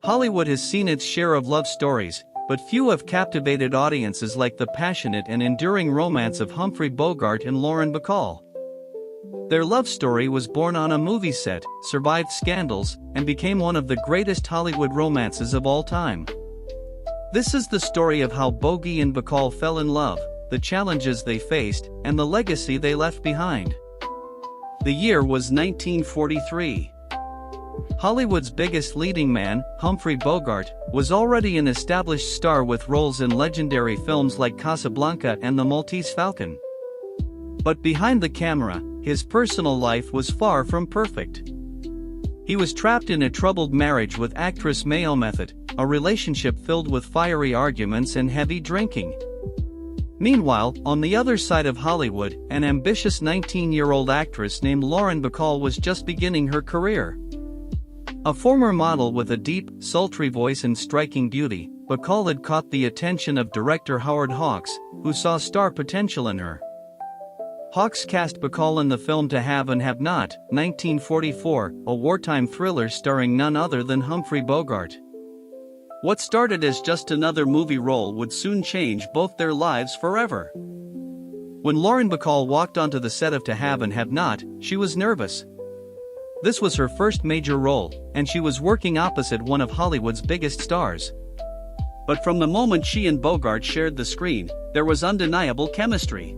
Hollywood has seen its share of love stories, but few have captivated audiences like the passionate and enduring romance of Humphrey Bogart and Lauren Bacall. Their love story was born on a movie set, survived scandals, and became one of the greatest Hollywood romances of all time. This is the story of how Bogey and Bacall fell in love, the challenges they faced, and the legacy they left behind. The year was 1943. Hollywood's biggest leading man, Humphrey Bogart, was already an established star with roles in legendary films like Casablanca and The Maltese Falcon. But behind the camera, his personal life was far from perfect. He was trapped in a troubled marriage with actress Mae Method, a relationship filled with fiery arguments and heavy drinking. Meanwhile, on the other side of Hollywood, an ambitious 19-year-old actress named Lauren Bacall was just beginning her career. A former model with a deep, sultry voice and striking beauty, Bacall had caught the attention of director Howard Hawks, who saw star potential in her. Hawks cast Bacall in the film To Have and Have Not, 1944, a wartime thriller starring none other than Humphrey Bogart. What started as just another movie role would soon change both their lives forever. When Lauren Bacall walked onto the set of To Have and Have Not, she was nervous. This was her first major role, and she was working opposite one of Hollywood's biggest stars. But from the moment she and Bogart shared the screen, there was undeniable chemistry.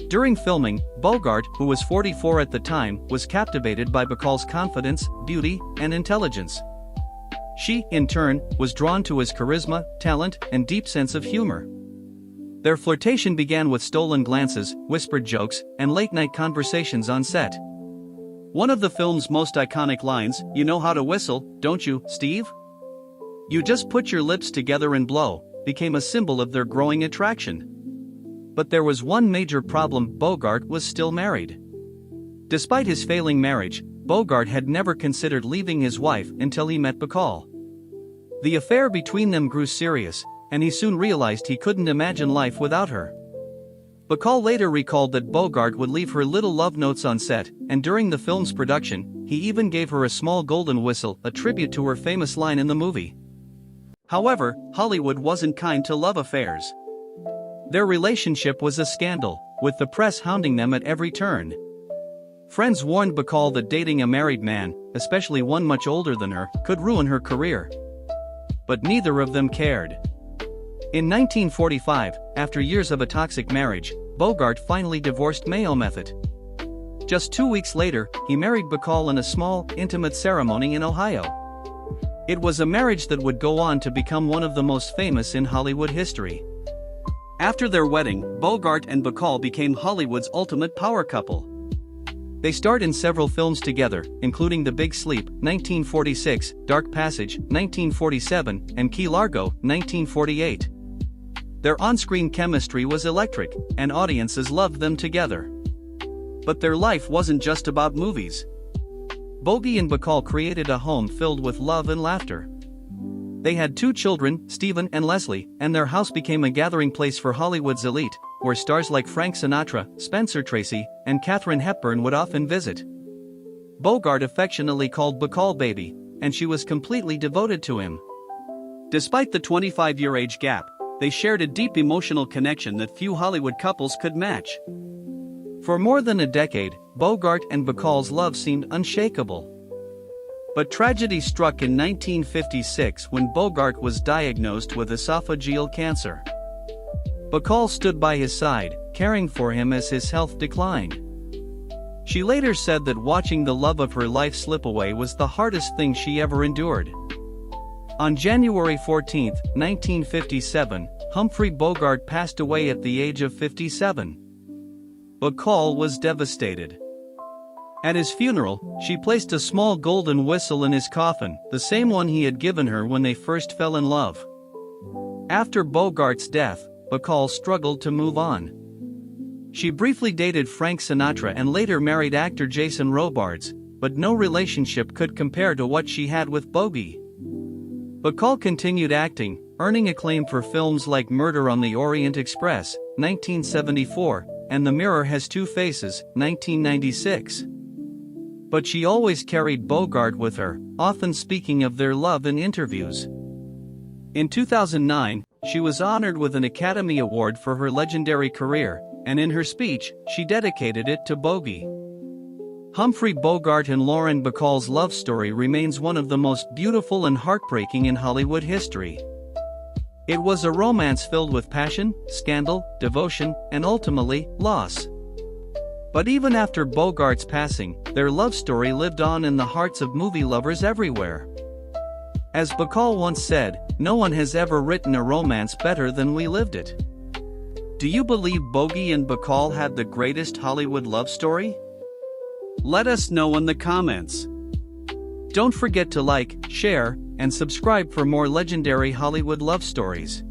During filming, Bogart, who was 44 at the time, was captivated by Bacall's confidence, beauty, and intelligence. She, in turn, was drawn to his charisma, talent, and deep sense of humor. Their flirtation began with stolen glances, whispered jokes, and late-night conversations on set. One of the film's most iconic lines, "You know how to whistle, don't you, Steve? You just put your lips together and blow," became a symbol of their growing attraction. But there was one major problem: Bogart was still married. Despite his failing marriage, Bogart had never considered leaving his wife until he met Bacall. The affair between them grew serious, and he soon realized he couldn't imagine life without her. Bacall later recalled that Bogart would leave her little love notes on set, and during the film's production, he even gave her a small golden whistle, a tribute to her famous line in the movie. However, Hollywood wasn't kind to love affairs. Their relationship was a scandal, with the press hounding them at every turn. Friends warned Bacall that dating a married man, especially one much older than her, could ruin her career. But neither of them cared. In 1945, after years of a toxic marriage, Bogart finally divorced Mae Method. Just 2 weeks later, he married Bacall in a small, intimate ceremony in Ohio. It was a marriage that would go on to become one of the most famous in Hollywood history. After their wedding, Bogart and Bacall became Hollywood's ultimate power couple. They starred in several films together, including The Big Sleep, 1946, Dark Passage, 1947, and Key Largo, 1948. Their on-screen chemistry was electric, and audiences loved them together. But their life wasn't just about movies. Bogey and Bacall created a home filled with love and laughter. They had 2 children, Stephen and Leslie, and their house became a gathering place for Hollywood's elite, where stars like Frank Sinatra, Spencer Tracy, and Katharine Hepburn would often visit. Bogart affectionately called Bacall baby, and she was completely devoted to him. Despite the 25-year age gap, they shared a deep emotional connection that few Hollywood couples could match. For more than a decade, Bogart and Bacall's love seemed unshakable. But tragedy struck in 1956 when Bogart was diagnosed with esophageal cancer. Bacall stood by his side, caring for him as his health declined. She later said that watching the love of her life slip away was the hardest thing she ever endured. On January 14, 1957, Humphrey Bogart passed away at the age of 57. Bacall was devastated. At his funeral, she placed a small golden whistle in his coffin, the same one he had given her when they first fell in love. After Bogart's death, Bacall struggled to move on. She briefly dated Frank Sinatra and later married actor Jason Robards, but no relationship could compare to what she had with Bogey. Bacall continued acting, earning acclaim for films like Murder on the Orient Express, 1974, and The Mirror Has Two Faces, 1996. But she always carried Bogart with her, often speaking of their love in interviews. In 2009, she was honored with an Academy Award for her legendary career, and in her speech, she dedicated it to Bogey. Humphrey Bogart and Lauren Bacall's love story remains one of the most beautiful and heartbreaking in Hollywood history. It was a romance filled with passion, scandal, devotion, and ultimately, loss. But even after Bogart's passing, their love story lived on in the hearts of movie lovers everywhere. As Bacall once said, "No one has ever written a romance better than we lived it." Do you believe Bogey and Bacall had the greatest Hollywood love story? Let us know in the comments. Don't forget to like, share, and subscribe for more legendary Hollywood love stories.